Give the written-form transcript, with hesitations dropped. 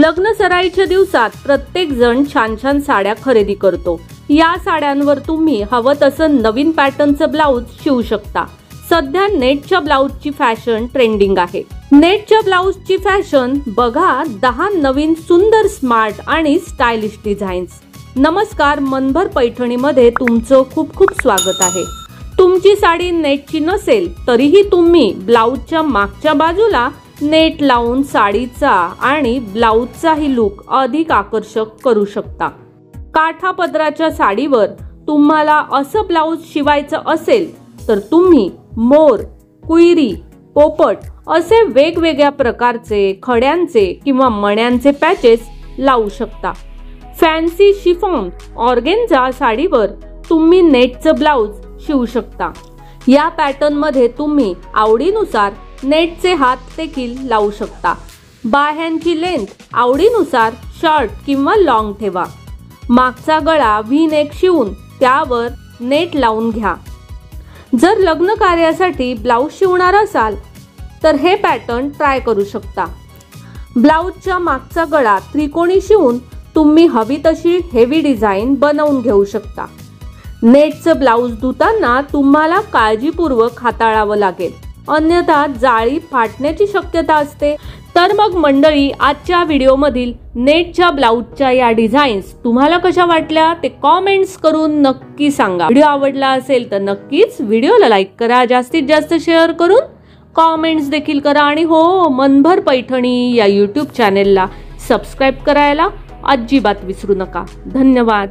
लग्न सराईच्या दिवसात प्रत्येक जण छान छान साड्या खरेदी करतो। या साड्यांवर तुम्ही हवं तसं नवीन पॅटर्नचं ब्लाउज शिवू शकता। सध्या नेटच्या ब्लाउजची फॅशन ट्रेंडिंग आहे। नेटच्या ब्लाउजची फॅशन बघा, 10 नवीन सुंदर स्मार्ट आणि स्टायलिश डिझाईन्स। नमस्कार, मनभर पैठणीमध्ये तुमचं खूप खूप स्वागत आहे। तुमची साडी नेटची नसेल तरीही तुम्ही ब्लाउजच्या मागच्या बाजूला नेट लावून साडीचा आणि ब्लाउजचाही लुक अधिक आकर्षक करू शकता। काठा पदराच्या साडीवर तुम्हाला असं ब्लाउज शिवायचं असेल तर तुम्ही मोर, कुईरी, पोपट असे वेगवेगळ्या प्रकारचे खड्यांचे किंवा मण्यांचे पॅचेस लावू शकता। फॅन्सी शिफॉन ऑर्गेन्झा साडीवर तुम्ही नेटचं ब्लाउज शिवू शकता। या पॅटर्न मध्ये तुम्ही आवडीनुसार नेटचे हात देखील लावू शकता। बाह्यांची लेंथ आवडीनुसार शॉर्ट किंवा लॉंग ठेवा। मागचा गळा व्ही नेक शिवून त्यावर नेट लावून घ्या। जर लग्न कार्यासाठी ब्लाउज शिवणार असाल तर हे पॅटर्न ट्राय करू शकता। ब्लाउजच्या मागचा गळा त्रिकोणी शिवून तुम्ही हवी तशी हेवी डिझाईन बनवून घेऊ शकता। नेटचं ब्लाउज धुताना तुम्हाला काळजीपूर्वक हाताळावं लागेल, अन्यथा जाळी फाटण्याची शक्यता असते। तर मग मंडळी, आजच्या व्हिडिओमधील नेटच्या ब्लाउजच्या या डिझाईन्स तुम्हाला कशा वाटल्या ते कमेंट्स करून नक्की सांगा। व्हिडिओ आवडला असेल तर नक्कीच व्हिडिओला लाईक करा, जास्तीत जास्त शेअर करून कमेंट्स देखील करा आणि हो, मनभर पैठणी या YouTube चॅनेलला सबस्क्राईब करायला अजिबात विसरू नका। धन्यवाद।